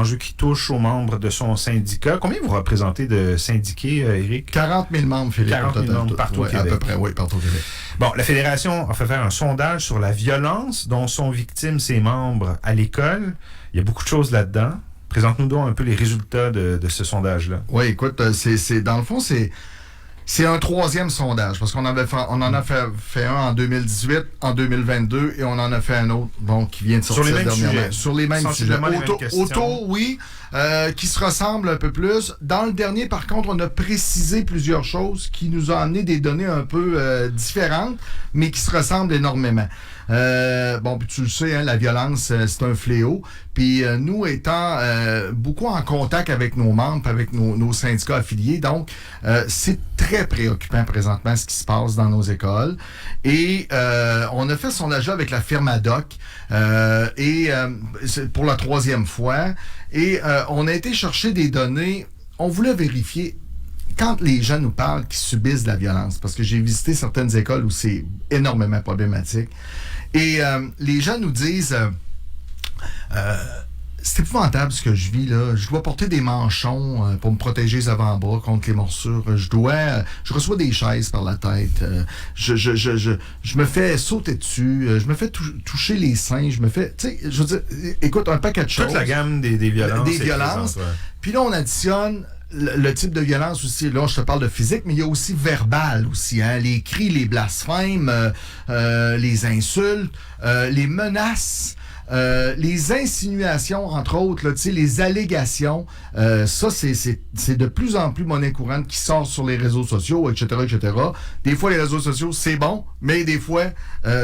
enjeu qui touche aux membres de son syndicat. Combien vous représentez de syndiqués, Éric? 40 000 membres, Philippe. 40 000 membres partout au Québec. À peu près, oui, partout au Québec. Bon, la Fédération a fait faire un sondage sur la violence dont sont victimes ses membres à l'école. Il y a beaucoup de choses là-dedans. Présente-nous donc un peu les résultats de ce sondage-là. Oui, écoute, dans le fond, c'est un troisième sondage, parce qu'on en a fait un en 2018, en 2022, et on en a fait un autre, qui vient de sortir dernièrement. Sur les mêmes sujets. Auto, oui, qui se ressemblent un peu plus. Dans le dernier, par contre, on a précisé plusieurs choses qui nous ont amené des données un peu différentes, mais qui se ressemblent énormément. Puis tu le sais, hein, la violence, c'est un fléau. Puis nous étant beaucoup en contact avec nos membres, avec nos syndicats affiliés, donc c'est très préoccupant présentement ce qui se passe dans nos écoles. Et on a fait ce sondage-là avec la firme Adoc pour la troisième fois. Et on a été chercher des données. On voulait vérifier quand les gens nous parlent qu'ils subissent de la violence, parce que j'ai visité certaines écoles où c'est énormément problématique. Et les gens nous disent c'est épouvantable ce que je vis là. Je dois porter des manchons pour me protéger les avant-bras contre les morsures. Je reçois des chaises par la tête. Je me fais sauter dessus. Je me fais toucher les seins. Je me fais, tu sais, je veux dire, écoute, un paquet de choses. Toute la gamme des violences. Des violences. Ouais. Puis là, on additionne le type de violence aussi. Là, je te parle de physique, mais il y a aussi verbal aussi. Hein? Les cris, les blasphèmes, les insultes, les menaces. Les insinuations, entre autres, là, les allégations, ça, c'est de plus en plus monnaie courante qui sort sur les réseaux sociaux, etc., etc. Des fois, les réseaux sociaux, c'est bon, mais des fois,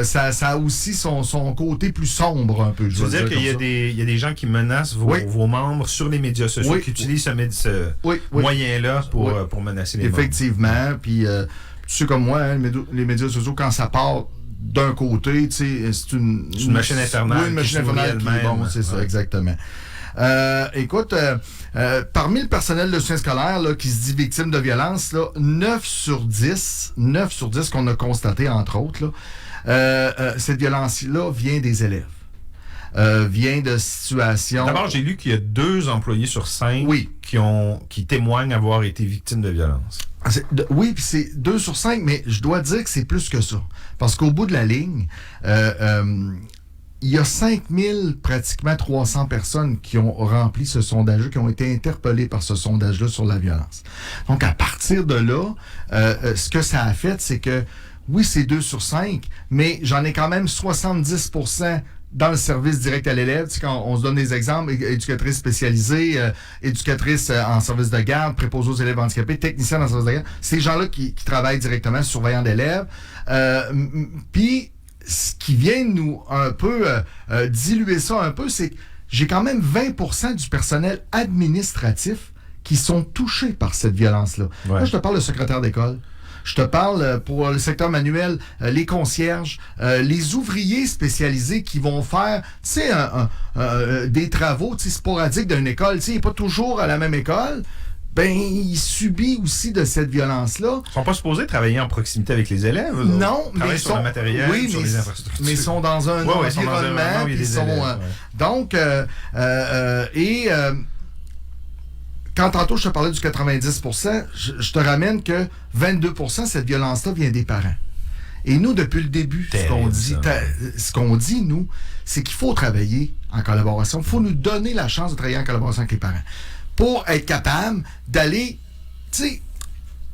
ça a aussi son côté plus sombre, un peu. Je veux dire qu'il y a des gens qui menacent vos membres sur les médias sociaux, qui utilisent ce moyen-là pour menacer les membres. Effectivement, puis tu sais comme moi, hein, les médias sociaux, quand ça part d'un côté, tu sais, c'est une machine infernale. Oui, une machine infernale qui est bon, c'est ça, exactement. Écoute, parmi le personnel de soins scolaires là, qui se dit victime de violence, là, 9 sur 10 qu'on a constaté, entre autres, là, cette violence-là vient des élèves. Vient de situations... D'abord, j'ai lu qu'il y a 2 employés sur 5 qui témoignent avoir été victimes de violence. Oui, puis c'est 2 sur 5, mais je dois dire que c'est plus que ça. Parce qu'au bout de la ligne, il y a 5000, pratiquement 300 personnes qui ont rempli ce sondage-là, qui ont été interpellées par ce sondage-là sur la violence. Donc, à partir de là, ce que ça a fait, c'est que, oui, c'est 2 sur 5, mais j'en ai quand même 70% dans le service direct à l'élève. Tu sais, quand on se donne des exemples, éducatrice spécialisée, éducatrice en service de garde, préposée aux élèves handicapés, technicienne en service de garde, ces gens-là qui travaillent directement, surveillant d'élèves. Puis, ce qui vient nous un peu diluer ça un peu, c'est que j'ai quand même 20% du personnel administratif qui sont touchés par cette violence-là. Là, je te parle de secrétaire d'école. Je te parle pour le secteur manuel, les concierges, les ouvriers spécialisés qui vont faire, tu sais, des travaux sporadiques d'une école. Tu sais, il n'est pas toujours à la même école. Ben, il subit aussi de cette violence-là. Ils ne sont pas supposés travailler en proximité avec les élèves? Non, mais ils sont sur le matériel, sur les infrastructures. Mais ils sont dans un environnement. Donc, quand tantôt je te parlais du 90%, je te ramène que 22%, cette violence-là vient des parents. Et nous, depuis le début, ce qu'on dit, nous, c'est qu'il faut travailler en collaboration. Il faut nous donner la chance de travailler en collaboration avec les parents pour être capable d'aller... Tu sais,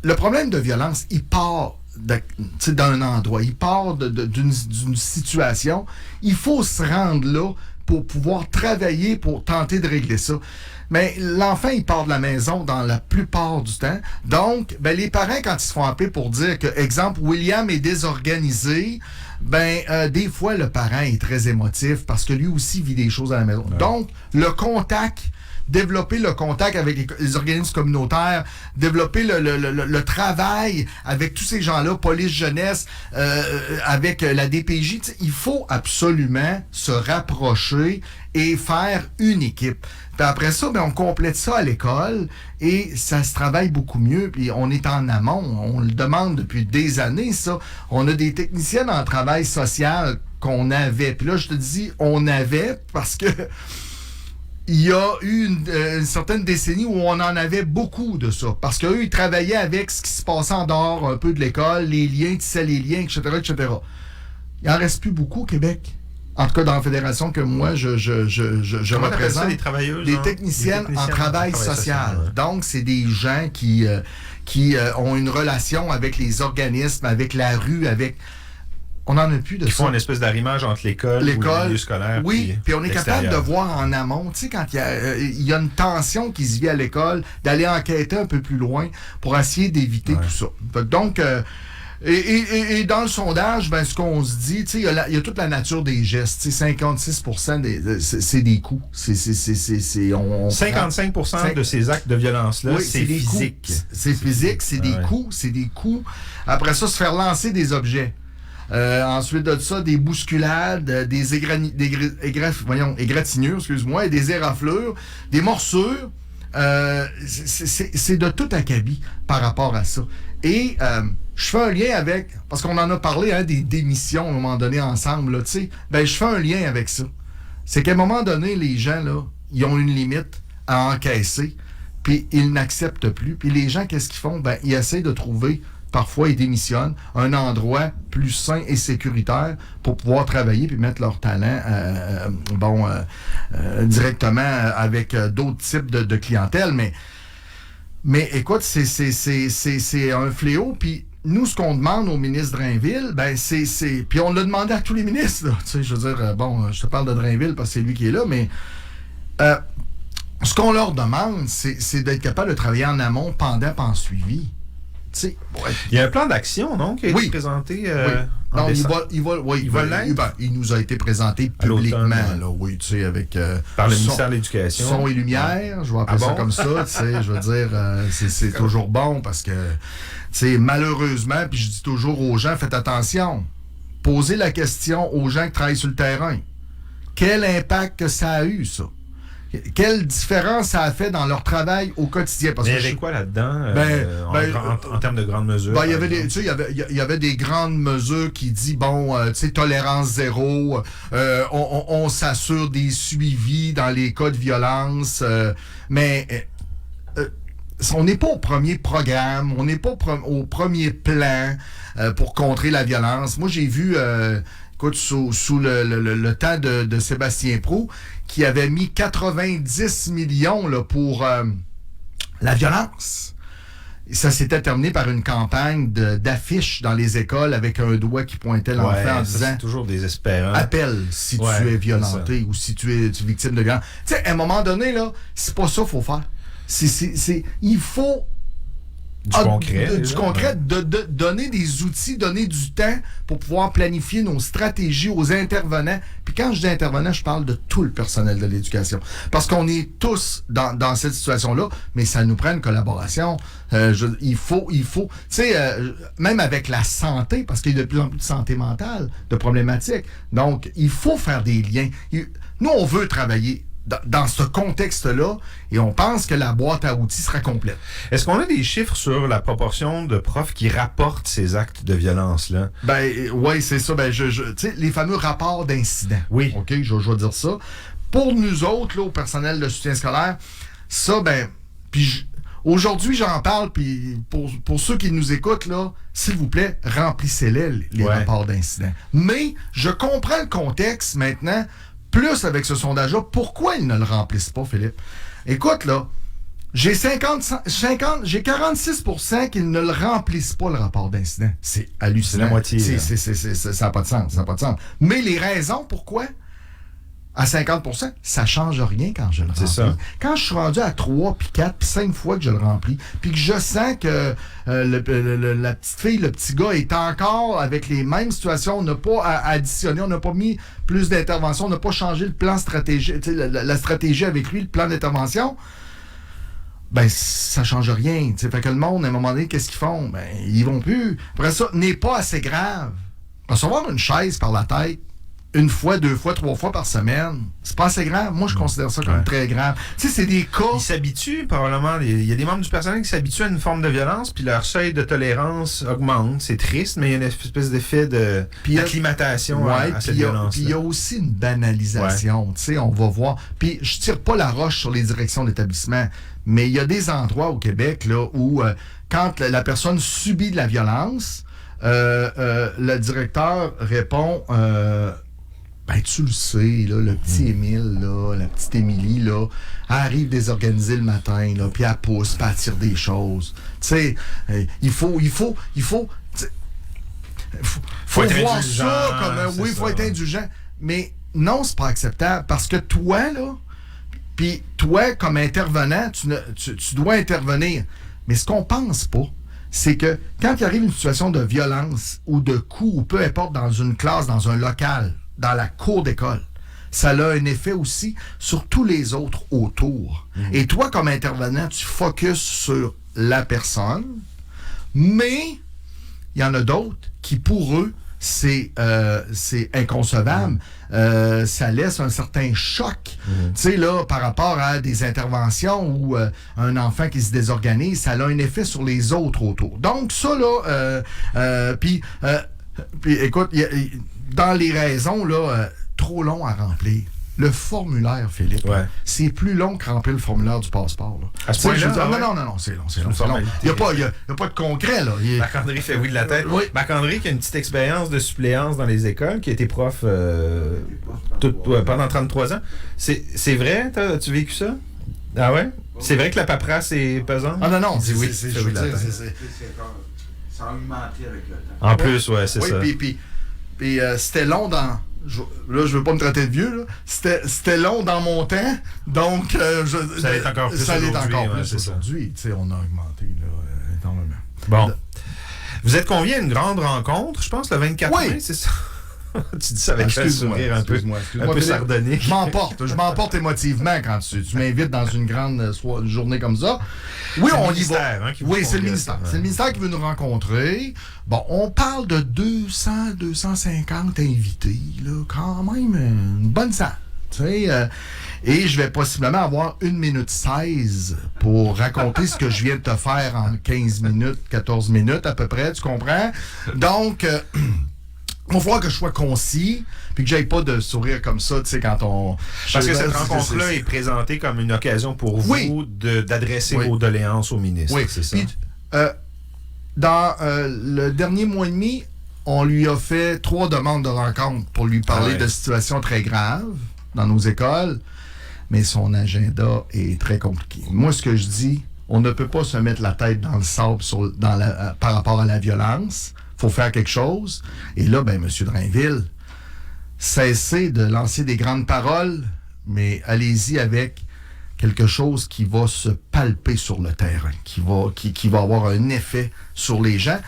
le problème de violence, il part d'un endroit, il part d'une situation. Il faut se rendre là pour pouvoir travailler, pour tenter de régler ça. Mais l'enfant, il part de la maison dans la plupart du temps. Donc, ben, les parents, quand ils se font appeler pour dire que, exemple, William est désorganisé, des fois, le parent est très émotif parce que lui aussi vit des choses à la maison. Ouais. Donc, développer le contact avec les organismes communautaires, développer le travail avec tous ces gens-là, police, jeunesse, avec la DPJ. Il faut absolument se rapprocher et faire une équipe. Puis après ça, on complète ça à l'école et ça se travaille beaucoup mieux. Puis on est en amont, on le demande depuis des années, ça. On a des techniciennes en travail social qu'on avait. Puis là, je te dis, on avait parce que il y a eu une certaine décennie où on en avait beaucoup de ça. Parce qu'eux, ils travaillaient avec ce qui se passait en dehors un peu de l'école, les liens, tissaient les liens, etc., etc. Il n'en reste plus beaucoup au Québec. En tout cas, dans la fédération que moi, je représente. Ça, les travailleuses? Des techniciennes en travail social. Ouais. Donc, c'est des gens qui ont une relation avec les organismes, avec la rue, avec... On n'en a plus de ça. Ils font une espèce d'arrimage entre l'école ou le milieu scolaire. Oui, puis on est capable de voir en amont, tu sais, quand il y a une tension qui se vit à l'école, d'aller enquêter un peu plus loin pour essayer d'éviter tout ça. Donc, et dans le sondage, ben, ce qu'on se dit, tu sais, il y a toute la nature des gestes. Tu sais, 56%, c'est des coups. 55% de ces actes de violence-là, c'est physique. C'est physique, c'est des coups, c'est des coups. Après ça, se faire lancer des objets. Ensuite de ça, des bousculades, des égratignures, excuse-moi, et des éraflures, des morsures. C'est de tout acabit par rapport à ça. Et je fais un lien avec, parce qu'on en a parlé, hein, des démissions à un moment donné ensemble, là, tu sais, ben je fais un lien avec ça. C'est qu'à un moment donné, les gens, là, ils ont une limite à encaisser, puis ils n'acceptent plus. Puis les gens, qu'est-ce qu'ils font? Ben, ils essaient de trouver, parfois ils démissionnent, un endroit plus sain et sécuritaire pour pouvoir travailler puis mettre leur talent directement avec d'autres types de clientèle. Mais écoute, c'est un fléau. Puis nous, ce qu'on demande au ministre Drainville, ben puis on l'a demandé à tous les ministres. Tu sais, je veux dire, je te parle de Drainville parce que c'est lui qui est là, mais ce qu'on leur demande, c'est d'être capable de travailler en amont, pendant, en suivi. Il y a un plan d'action, non, qui a été présenté non, il nous a été présenté publiquement, là, oui, tu sais, avec par le ministère de l'Éducation. Son et lumière, je vais appeler ça comme ça, tu sais, je veux dire, c'est toujours bon parce que, tu sais, malheureusement, puis je dis toujours aux gens, faites attention, posez la question aux gens qui travaillent sur le terrain. Quel impact que ça a eu, ça? Quelle différence ça a fait dans leur travail au quotidien? Parce mais il y avait quoi là-dedans en termes de grandes mesures? Ben, il y avait des grandes mesures qui disent, tolérance zéro, on s'assure des suivis dans les cas de violence, mais on n'est pas au premier programme, on n'est pas au premier plan pour contrer la violence. Moi, j'ai vu... Écoute, sous le temps de Sébastien Proulx, qui avait mis 90 millions là, pour la violence. Et ça s'était terminé par une campagne d'affiches dans les écoles avec un doigt qui pointait l'enfant en disant... c'est toujours désespérant. Appelle si tu es violenté ou si tu es victime de violence. Tu sais, à un moment donné, là, c'est pas ça qu'il faut faire. Il faut... Du concret, de donner des outils, donner du temps pour pouvoir planifier nos stratégies aux intervenants. Puis quand je dis intervenants, je parle de tout le personnel de l'éducation. Parce qu'on est tous dans cette situation-là, mais ça nous prend une collaboration. Il faut, tu sais, même avec la santé, parce qu'il y a de plus en plus de santé mentale, de problématiques. Donc, il faut faire des liens. Nous, on veut travailler dans ce contexte-là, et on pense que la boîte à outils sera complète. Est-ce qu'on a des chiffres sur la proportion de profs qui rapportent ces actes de violence-là? Ben, oui, c'est ça. Ben, tu sais, les fameux rapports d'incidents. Oui. OK, je vais dire ça. Pour nous autres, là, au personnel de soutien scolaire, ça, ben, puis aujourd'hui, j'en parle, puis pour ceux qui nous écoutent, là, s'il vous plaît, remplissez-les, les rapports d'incidents. Mais, je comprends le contexte maintenant, plus avec ce sondage-là, pourquoi ils ne le remplissent pas, Philippe? Écoute, là, j'ai 46% qu'ils ne le remplissent pas, le rapport d'incident. C'est hallucinant. C'est la moitié. Ça n'a pas de sens, ça n'a pas de sens. Mais les raisons, pourquoi? À 50%, ça ne change rien quand je le remplis. Ça. Quand je suis rendu à 3, puis 4, puis 5 fois que je le remplis, puis que je sens que la petite fille, le petit gars est encore avec les mêmes situations, on n'a pas additionné, on n'a pas mis plus d'intervention, on n'a pas changé le plan stratégique, la stratégie avec lui, le plan d'intervention, ben ça change rien. T'sais. Fait que le monde, à un moment donné, qu'est-ce qu'ils font? Ben, ils vont plus. Après ça, n'est pas assez grave. Recevoir une chaise par la tête, une fois, 2 fois, 3 fois par semaine, c'est pas assez grave. Moi, je considère ça comme très grave. Tu sais, c'est des cas... Ils s'habituent, probablement. Il y a des membres du personnel qui s'habituent à une forme de violence, puis leur seuil de tolérance augmente. C'est triste, mais il y a une espèce d'effet d'acclimatation à cette violence. Puis il y a aussi une banalisation. Tu sais, on va voir... Puis je tire pas la roche sur les directions d'établissement, mais il y a des endroits au Québec là où, quand la personne subit de la violence, le directeur répond... ben, tu le sais, là, le petit Émile, là, la petite Émilie, là, elle arrive désorganisée le matin, là, puis elle pousse, puis elle tire des choses. Tu sais, il faut voir ça comme... Oui, il faut être indulgent. Mais non, c'est pas acceptable, parce que toi, là, puis toi, comme intervenant, tu dois intervenir. Mais ce qu'on pense pas, c'est que quand il arrive une situation de violence ou de coup, ou peu importe, dans une classe, dans un local, dans la cour d'école, ça a un effet aussi sur tous les autres autour. Et toi, comme intervenant, tu focuses sur la personne, mais il y en a d'autres qui, pour eux, c'est inconcevable. Ça laisse un certain choc, tu sais, là, par rapport à des interventions ou un enfant qui se désorganise, ça a un effet sur les autres autour. Donc, ça, là, puis écoute, dans les raisons, là, trop long à remplir. Le formulaire, Philippe, c'est plus long que remplir le formulaire du passeport. Là. À ce point-là, non, c'est long. Il n'y a pas de concret. Là. Marc-André fait oui de la tête. Oui. Marc-André qui a une petite expérience de suppléance dans les écoles, qui a été prof pendant 33 ans. C'est vrai? As-tu vécu ça? Ah ouais? C'est vrai que la paperasse est pesante? Ah non, c'est oui. C'est augmenté avec le temps. En plus, c'est ça. Puis c'était long dans... Là, je veux pas me traiter de vieux, là. C'était long dans mon temps, donc... ça l'est encore plus aujourd'hui. Tu sais, on a augmenté, là, énormément. Bon. Vous êtes conviés à une grande rencontre, je pense, le 24 mai, c'est ça? Tu dis ça avec un sourire un peu sardonique. Je m'emporte émotivement quand tu m'invites dans une grande journée comme ça. Oui, on y va. Oui, c'est le ministère. C'est le ministère qui veut nous rencontrer. Bon, on parle de 250 invités, là, quand même une bonne salle. Tu sais, et je vais possiblement avoir 1 minute 16 pour raconter ce que je viens de te faire en 15 minutes, 14 minutes à peu près, tu comprends? Donc... il va falloir que je sois concis, puis que j'aille pas de sourire comme ça, tu sais, quand on... Parce que cette rencontre-là est présentée comme une occasion pour vous d'adresser vos doléances au ministre, c'est ça? Puis, dans le dernier mois et demi, on lui a fait 3 demandes de rencontre pour lui parler de situations très graves dans nos écoles, mais son agenda est très compliqué. Moi, ce que je dis, on ne peut pas se mettre la tête dans le sable par rapport à la violence. Faut faire quelque chose. Et là, ben, M. Drainville, cessez de lancer des grandes paroles, mais allez-y avec quelque chose qui va se palper sur le terrain, qui va avoir un effet sur les gens.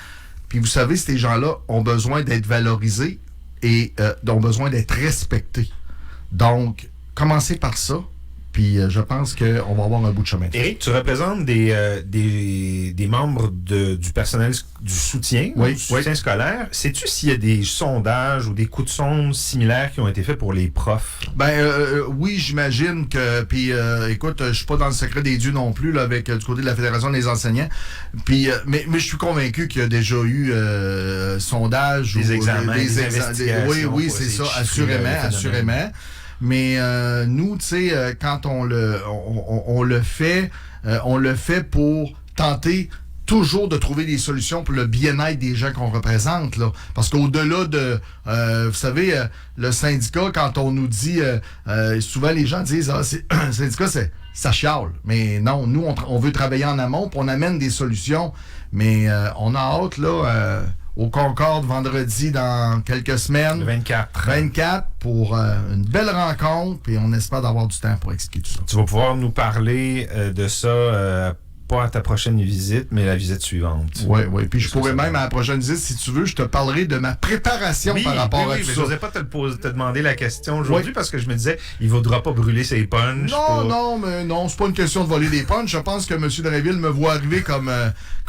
Puis vous savez, ces gens-là ont besoin d'être valorisés et ont besoin d'être respectés. Donc, commencez par ça. Puis je pense qu'on va avoir un bout de chemin. Éric, tu représentes des membres du personnel du soutien, du soutien scolaire. Sais-tu s'il y a des sondages ou des coups de sonde similaires qui ont été faits pour les profs? Oui, j'imagine que... Puis écoute, je suis pas dans le secret des dieux non plus là, avec du côté de la Fédération des enseignants. Puis, mais je suis convaincu qu'il y a déjà eu sondages des ou examens, des investigations. Oui, c'est ça, assurément. Mais nous, tu sais, quand on le fait pour tenter toujours de trouver des solutions pour le bien-être des gens qu'on représente, là. Parce qu'au-delà de, vous savez, le syndicat, quand on nous dit, souvent les gens disent, le syndicat, ça chiale. Mais non, nous, on veut travailler en amont, puis on amène des solutions. Mais on a hâte, là... au Concorde, vendredi, dans quelques semaines. Le 24. Pour une belle rencontre, puis on espère d'avoir du temps pour expliquer tout ça. Tu vas pouvoir nous parler de ça, pas à ta prochaine visite, mais la visite suivante. Oui. Puis je pourrais même, à la prochaine visite, si tu veux, je te parlerai de ma préparation par rapport à tout ça. Je n'osais pas te demander la question aujourd'hui parce que je me disais, il ne voudra pas brûler ses punchs. Non, c'est pas une question de voler des punchs. Je pense que M. Drainville me voit arriver comme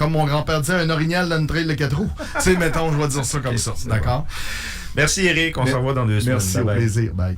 mon grand-père disait, un orignal dans une trail de 4 roues. Tu sais, mettons, je vais dire ça comme ça. D'accord? Merci, Eric. On se revoit dans 2 semaines. Merci, au Bye bye. plaisir. Bye.